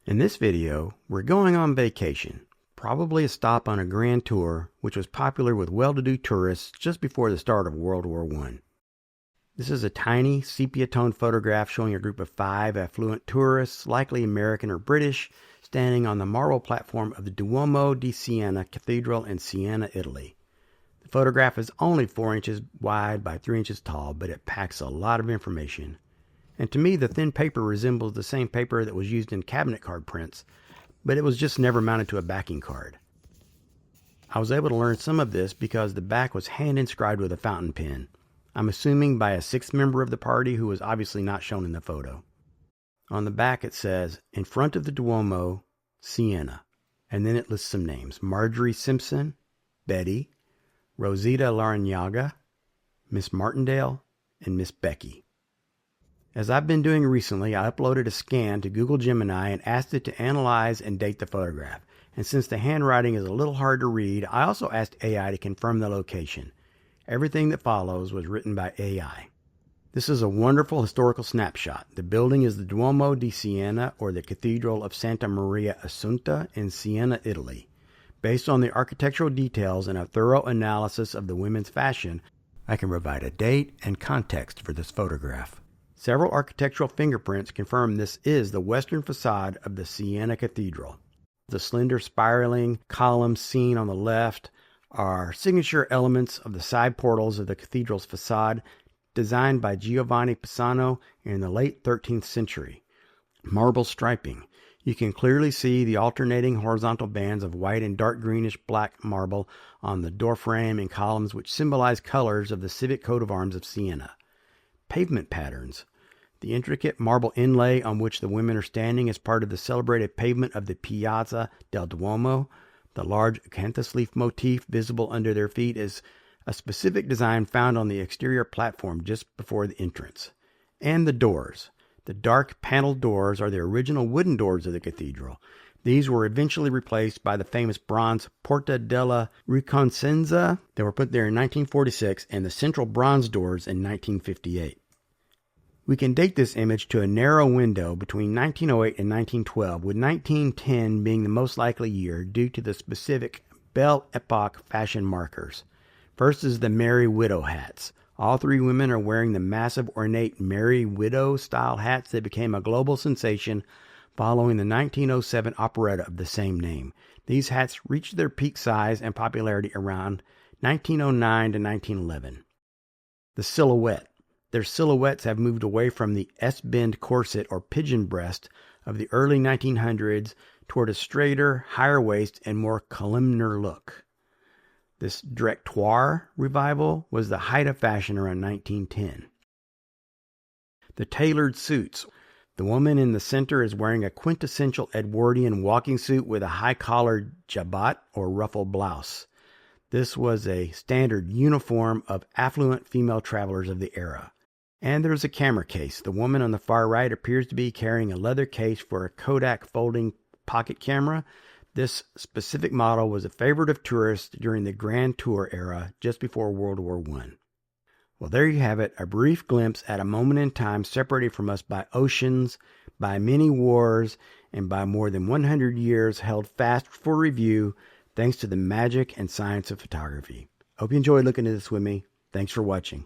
In this video, we're going on vacation, probably a stop on a grand tour which was popular with well-to-do tourists just before the start of World War I. This is a tiny sepia-toned photograph showing a group of 5 affluent tourists, likely American or British, standing on the marble platform of the Duomo di Siena cathedral in Siena, Italy. The photograph is only 4 inches wide by 3 inches tall, but it packs a lot of information. And to me, the thin paper resembles the same paper that was used in cabinet card prints, but it was just never mounted to a backing card. I was able to learn some of this because the back was hand-inscribed with a fountain pen. I'm assuming by a 6th member of the party who was obviously not shown in the photo. On the back it says, "In front of the Duomo, Siena," and then it lists some names: Marjorie Simpson, Betty, Rosita Larrañaga, Miss Martindale, and Miss Becky. As I've been doing recently, I uploaded a scan to Google Gemini and asked it to analyze and date the photograph. And since the handwriting is a little hard to read, I also asked AI to confirm the location. Everything that follows was written by AI. This is a wonderful historical snapshot. The building is the Duomo di Siena, or the Cathedral of Santa Maria Assunta in Siena, Italy. Based on the architectural details and a thorough analysis of the women's fashion, I can provide a date and context for this photograph. Several architectural fingerprints confirm this is the western facade of the Siena Cathedral. The slender spiraling columns seen on the left are signature elements of the side portals of the cathedral's facade, designed by Giovanni Pisano in the late 13th century. Marble striping. You can clearly see the alternating horizontal bands of white and dark greenish black marble on the doorframe and columns, which symbolize colors of the civic coat of arms of Siena. Pavement patterns. The intricate marble inlay on which the women are standing is part of the celebrated pavement of the Piazza del Duomo. The large acanthus leaf motif visible under their feet is a specific design found on the exterior platform just before the entrance. And the doors. The dark paneled doors are the original wooden doors of the cathedral. These were eventually replaced by the famous bronze Porta della Riconoscenza that were put there in 1946 and the central bronze doors in 1958. We can date this image to a narrow window between 1908 and 1912, with 1910 being the most likely year due to the specific Belle Epoque fashion markers. First is the Merry Widow hats. All 3 women are wearing the massive ornate Merry Widow style hats that became a global sensation following the 1907 operetta of the same name. These hats reached their peak size and popularity around 1909 to 1911. The silhouette. Their silhouettes have moved away from the S-bend corset or pigeon breast of the early 1900s toward a straighter, higher waist and more columnar look. This directoire revival was the height of fashion around 1910. The tailored suits. The woman in the center is wearing a quintessential Edwardian walking suit with a high-collared jabot or ruffled blouse. This was a standard uniform of affluent female travelers of the era. And there's a camera case. The woman on the far right appears to be carrying a leather case for a Kodak folding pocket camera. This specific model was a favorite of tourists during the Grand Tour era just before World War I. Well, there you have it, a brief glimpse at a moment in time separated from us by oceans, by many wars, and by more than 100 years held fast for review thanks to the magic and science of photography. Hope you enjoyed looking at this with me. Thanks for watching.